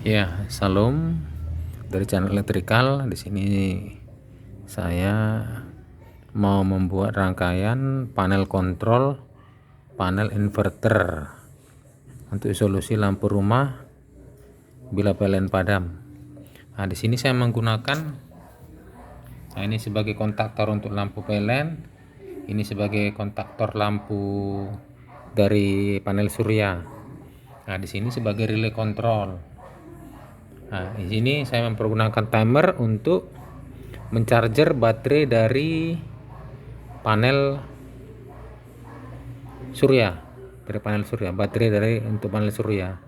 Ya, salam dari channel Elektrikal. Di sini saya mau membuat rangkaian panel kontrol panel inverter untuk solusi lampu rumah bila PLN padam. Nah, di sini saya menggunakan ini sebagai kontaktor untuk lampu PLN, ini sebagai kontaktor lampu dari panel surya. Nah, di sini sebagai relay kontrol. Nah, di sini saya mempergunakan timer untuk mencharger baterai dari panel surya, baterai dari untuk panel surya.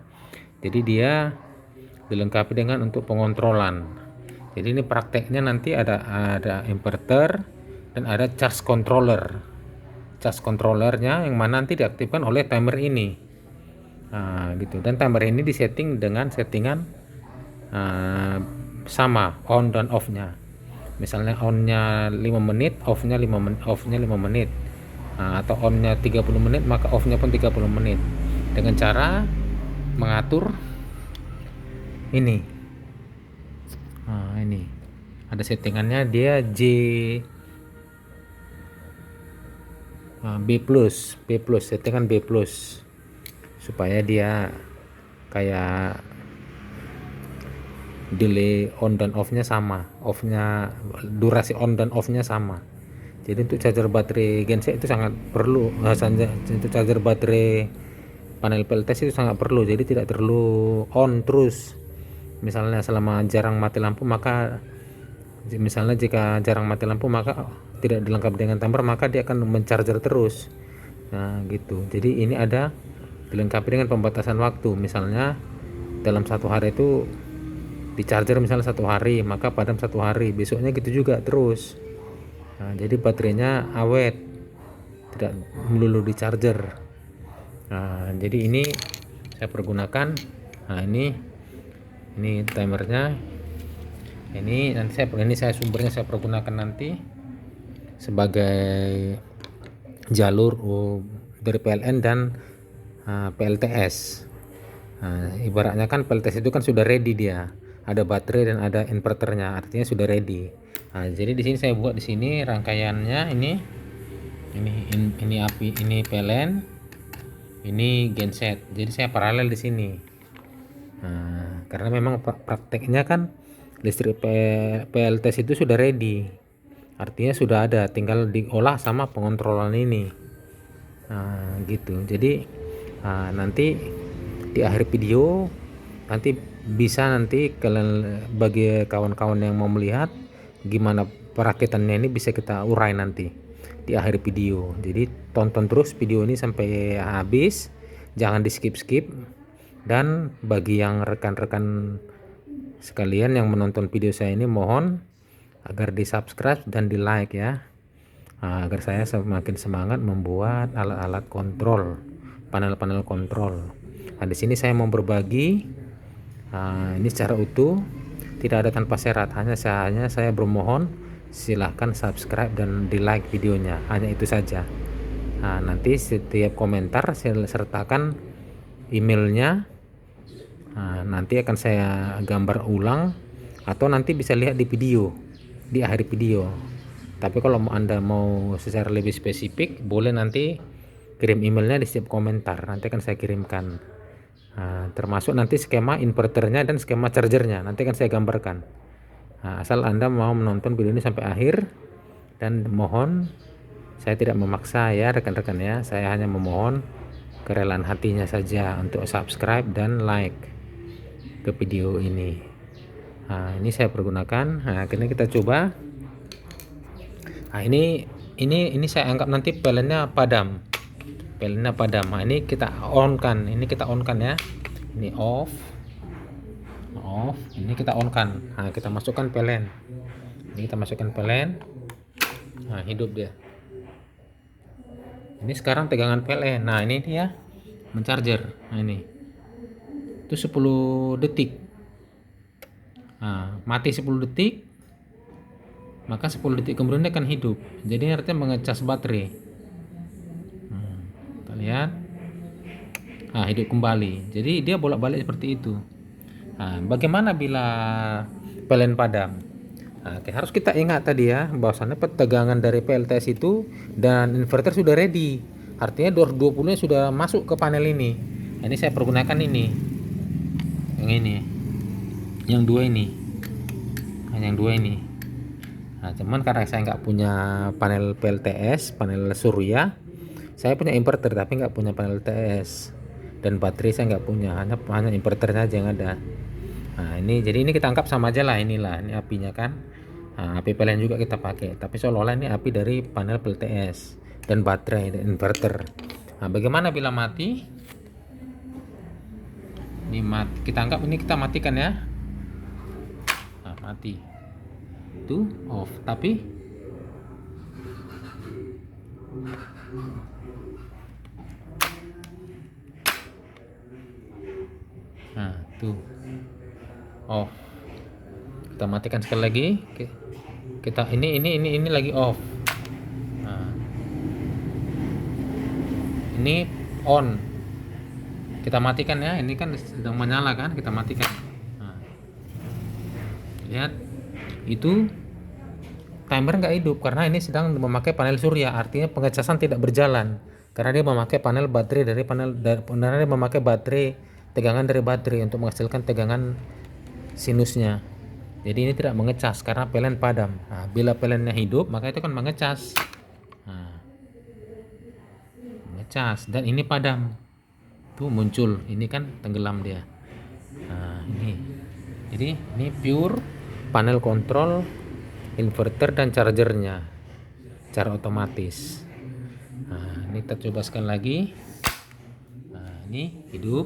Jadi dia dilengkapi dengan untuk pengontrolan. Jadi ini prakteknya nanti ada inverter dan ada charge controller. Charge controllernya yang mana nanti diaktifkan oleh timer ini. Nah, gitu. Dan timer ini disetting dengan settingan sama on dan off nya. Misalnya on nya 5 menit, off nya 5 menit. Nah, atau on nya 30 menit, maka off nya pun 30 menit. Dengan cara mengatur ini. Nah, ini ada settingannya, dia B plus, settingan B plus, supaya dia kayak delay on dan off nya sama, durasi on dan off nya sama. Jadi untuk charger baterai genset itu sangat perlu, untuk charger baterai panel PLTS itu sangat perlu. Jadi tidak perlu on terus. Misalnya selama jarang mati lampu, maka misalnya jika jarang mati lampu maka tidak dilengkapi dengan timer, maka dia akan mencharger terus. Nah, gitu. Jadi ini ada dilengkapi dengan pembatasan waktu. Misalnya dalam satu hari itu di charger misalnya 1 hari, maka padam 1 hari, besoknya gitu juga terus. Nah, jadi baterainya awet, tidak melulu di charger. Nah, jadi ini saya pergunakan. Nah, ini timernya. Ini nanti sumbernya saya pergunakan nanti sebagai jalur dari PLN dan PLTS. Nah, ibaratnya kan PLTS itu kan sudah ready, dia ada baterai dan ada inverternya, artinya sudah ready. Nah, jadi di sini saya buat di sini rangkaiannya ini api, ini PLN, ini genset. Jadi saya paralel di sini. Nah, karena memang prakteknya kan listrik PLTS itu sudah ready, artinya sudah ada, tinggal diolah sama pengontrolan ini. Nah, gitu. Jadi nanti di akhir video nanti bisa, nanti kalian, bagi kawan-kawan yang mau melihat gimana perakitannya, ini bisa kita urai nanti di akhir video. Jadi tonton terus video ini sampai habis, jangan di skip-skip. Dan bagi yang rekan-rekan sekalian yang menonton video saya ini, mohon agar di subscribe dan di like ya, agar saya semakin semangat membuat alat-alat kontrol, panel-panel kontrol. Nah, di sini saya mau berbagi ini secara utuh, tidak ada tanpa syarat. Hanya saya bermohon silahkan subscribe dan di like videonya, hanya itu saja. Nah, nanti setiap komentar saya sertakan emailnya. Nah, nanti akan saya gambar ulang, atau nanti bisa lihat di video, di akhir video. Tapi kalau Anda mau secara lebih spesifik, boleh nanti kirim emailnya di setiap komentar, nanti akan saya kirimkan. Nah, termasuk nanti skema inverternya dan skema chargernya nanti akan saya gambarkan. Nah, asal Anda mau menonton video ini sampai akhir, dan mohon, saya tidak memaksa ya rekan-rekan ya, saya hanya memohon kerelaan hatinya saja untuk subscribe dan like ke video ini. Nah, ini saya pergunakan. Nah, akhirnya kita coba. Nah, ini saya anggap nanti PLN-nya padam. Nah, ini kita on kan. Ya. Ini off. Ini kita on kan. Nah, kita masukkan PLN. Ini kita masukkan PLN. Nah, hidup dia. Ini sekarang tegangan PLN. Nah, ini dia mencharger. Nah, ini. Itu 10 detik. Nah, mati 10 detik. Maka 10 detik kemudian dia akan hidup. Jadi artinya mengecas baterai. Kita lihat. Nah, hidup kembali. Jadi dia bolak-balik seperti itu. Bagaimana bila PLN padam? Oke, harus kita ingat tadi ya, bahwasannya tegangan dari PLTS itu dan inverter sudah ready. Artinya 220-nya sudah masuk ke panel ini. Ini saya pergunakan ini. Yang ini. Yang dua ini. Yang dua ini. Cuman karena saya nggak punya panel PLTS, panel surya, saya punya inverter tapi nggak punya panel TS, dan baterai saya nggak punya, hanya inverternya aja yang ada. Ini jadi ini kita anggap sama aja lah, inilah ini apinya kan. Api PLN juga kita pakai, tapi seolah-olah ini api dari panel PLTS dan baterai dan inverter. Bagaimana bila mati? Ini mati, kita anggap ini kita matikan ya. Mati. Itu off, tapi tuh off. Kita matikan sekali lagi. Kita ini lagi off. Ini on. Kita matikan ya. Ini kan sedang menyala kan, kita matikan. Lihat, itu timer nggak hidup karena ini sedang memakai panel surya, artinya pengecasan tidak berjalan karena dia memakai panel baterai dari dia memakai baterai, tegangan dari baterai untuk menghasilkan tegangan sinusnya. Jadi ini tidak mengecas karena PLN padam. Bila PLN-nya hidup maka itu kan mengecas. Mengecas dan ini padam. Tuh muncul, ini kan tenggelam dia. Ini. Jadi ini pure panel kontrol inverter dan chargernya secara otomatis. Ini kita coba sekali lagi. Ini hidup.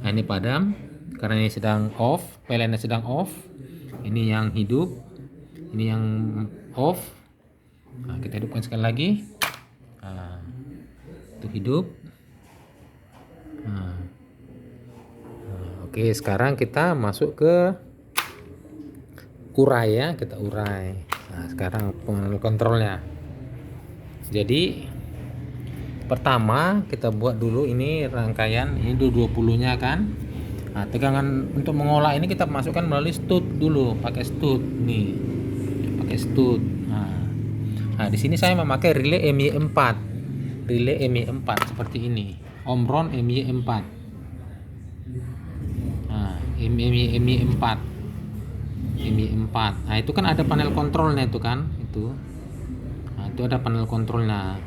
Ini padam karena ini sedang off, PLN sedang off. Ini yang hidup, ini yang off. Kita hidupkan sekali lagi. Itu hidup. Oke, sekarang kita masuk ke urai ya, kita urai. Sekarang panel kontrolnya. Jadi pertama kita buat dulu ini rangkaian, ini 20-nya kan. Tegangan untuk mengolah ini kita masukkan melalui stud dulu, pakai stud nih. Pakai stud. Di sini saya memakai relay MY4. Relay MY4 seperti ini. Omron MY4. MY4. Itu kan ada panel kontrolnya itu kan, itu ada panel kontrolnya.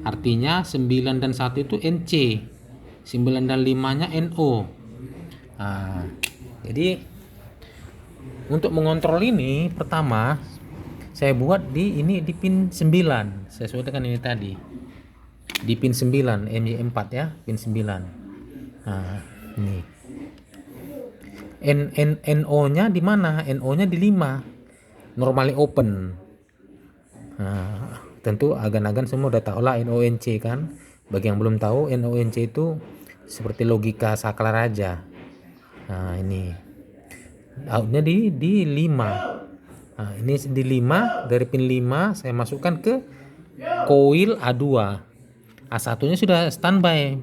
Artinya 9 dan 1 itu NC, 9 dan 5-nya NO. Jadi untuk mengontrol ini pertama saya buat di pin 9 sesuai dengan ini tadi. Di pin 9 MY4 ya, pin 9. Ini. NO-nya di mana? NO-nya di 5. Normally open. Tentu agan-agan semua udah tahu lah NONC kan. Bagi yang belum tahu, NONC itu seperti logika saklar aja. Ini outnya di 5. Ini di 5, dari pin 5 saya masukkan ke coil A2. A1 nya sudah standby.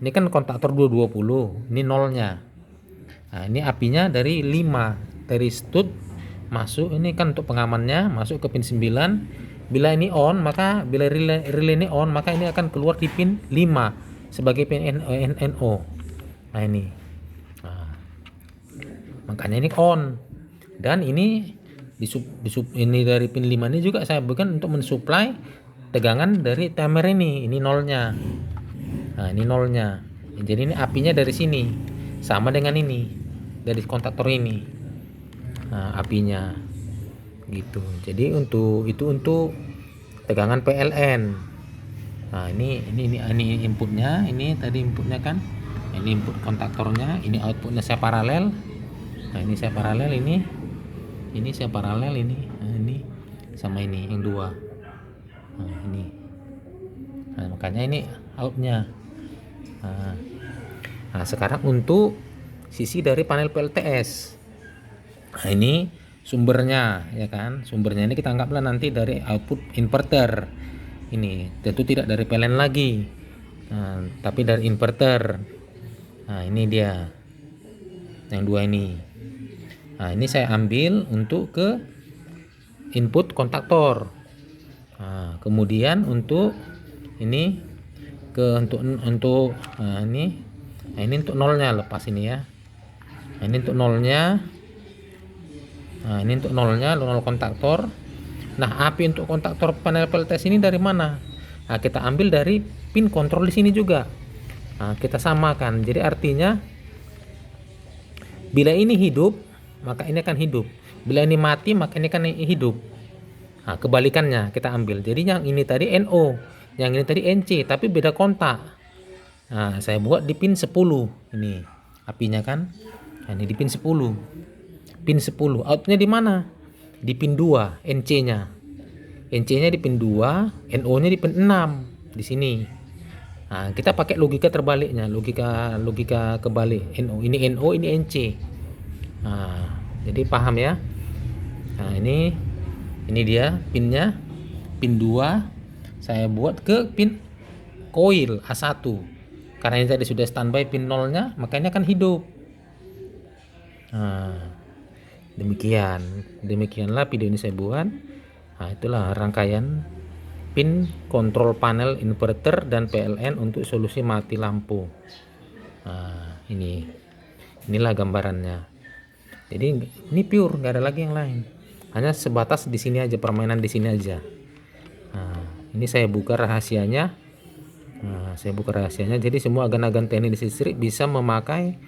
Ini kan kontaktor 220, ini nolnya. Ini apinya dari 5, dari stud masuk, ini kan untuk pengamannya, masuk ke pin 9. Bila ini on, maka bila relay ini on, maka ini akan keluar di pin 5 sebagai pin NO. Ini. Makanya ini on. Dan ini ini dari pin 5 ini juga saya berikan untuk mensuplai tegangan dari timer ini nolnya. Ini nolnya. Jadi ini apinya dari sini. Sama dengan ini. Dari kontaktor ini. Apinya. Gitu. Jadi untuk tegangan PLN. Ini inputnya, ini tadi inputnya kan. Ini input kontaktornya, ini outputnya saya paralel. Ini saya paralel ini. Ini saya paralel ini. Ini sama ini yang 2. Ini. Makanya ini outnya. Sekarang untuk sisi dari panel PLTS. Ini sumbernya ya kan. Sumbernya ini kita anggaplah nanti dari output inverter. Ini tentu tidak dari PLN lagi. Tapi dari inverter. Ini dia. yang dua ini. Nah, ini saya ambil untuk ke input kontaktor. Nah, kemudian untuk ini untuk ini. Nah, ini untuk nolnya, lepas ini ya. Nah, ini untuk nolnya. Nah, ini untuk nolnya, nol kontaktor. Nah, api untuk kontaktor panel PLTS ini dari mana? Nah, kita ambil dari pin kontrol di sini juga. Nah, kita samakan. Jadi artinya bila ini hidup, maka ini akan hidup. Bila ini mati, maka ini akan hidup. Nah, kebalikannya kita ambil. Jadi yang ini tadi NO, yang ini tadi NC, tapi beda kontak. Nah, saya buat di pin 10 ini apinya kan. Nah, ini di pin 10. Pin 10. Outnya di mana? Di pin 2, NC-nya. NC-nya di pin 2, NO-nya di pin 6 di sini. Nah, kita pakai logika terbaliknya, logika kebalik. NO ini NC. Nah, jadi paham ya. Nah, ini dia pinnya, pin 2 saya buat ke pin coil A1. Karena ini tadi sudah standby pin 0-nya, makanya akan hidup. Nah, demikianlah video ini saya buat. Nah, itulah rangkaian pin kontrol panel inverter dan PLN untuk solusi mati lampu. Nah, inilah gambarannya. Jadi ini pure, nggak ada lagi yang lain. Hanya sebatas di sini aja, permainan di sini aja. Nah, ini saya buka rahasianya. Jadi semua agan-agan teknik listrik bisa merangkai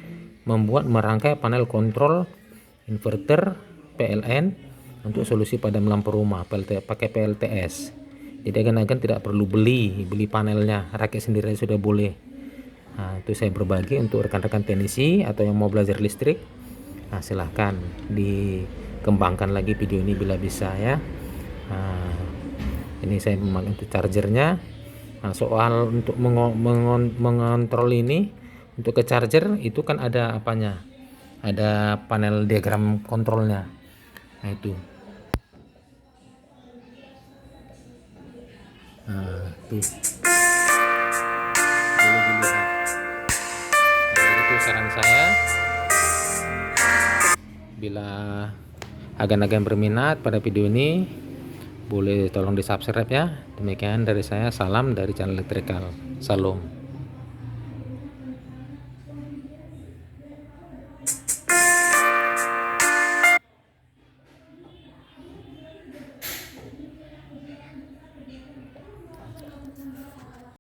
panel kontrol inverter PLN untuk solusi padam lampu rumah pakai PLTS. Jadi agan-agan tidak perlu beli panelnya, rakit sendiri sudah boleh. Nah, itu saya berbagi untuk rekan-rekan teknisi atau yang mau belajar listrik. Nah, silahkan dikembangkan lagi video ini bila bisa ya. Nah, ini saya memakai untuk chargernya. Nah, soal untuk mengontrol ini, untuk ke charger itu kan ada apanya, ada panel diagram kontrolnya. Nah, itu. Nah, tuh boleh dilihat. Nah, jadi itu saran saya, bila agan-agan berminat pada video ini boleh tolong di subscribe ya. Demikian dari saya, salam dari channel Electrical. Salam.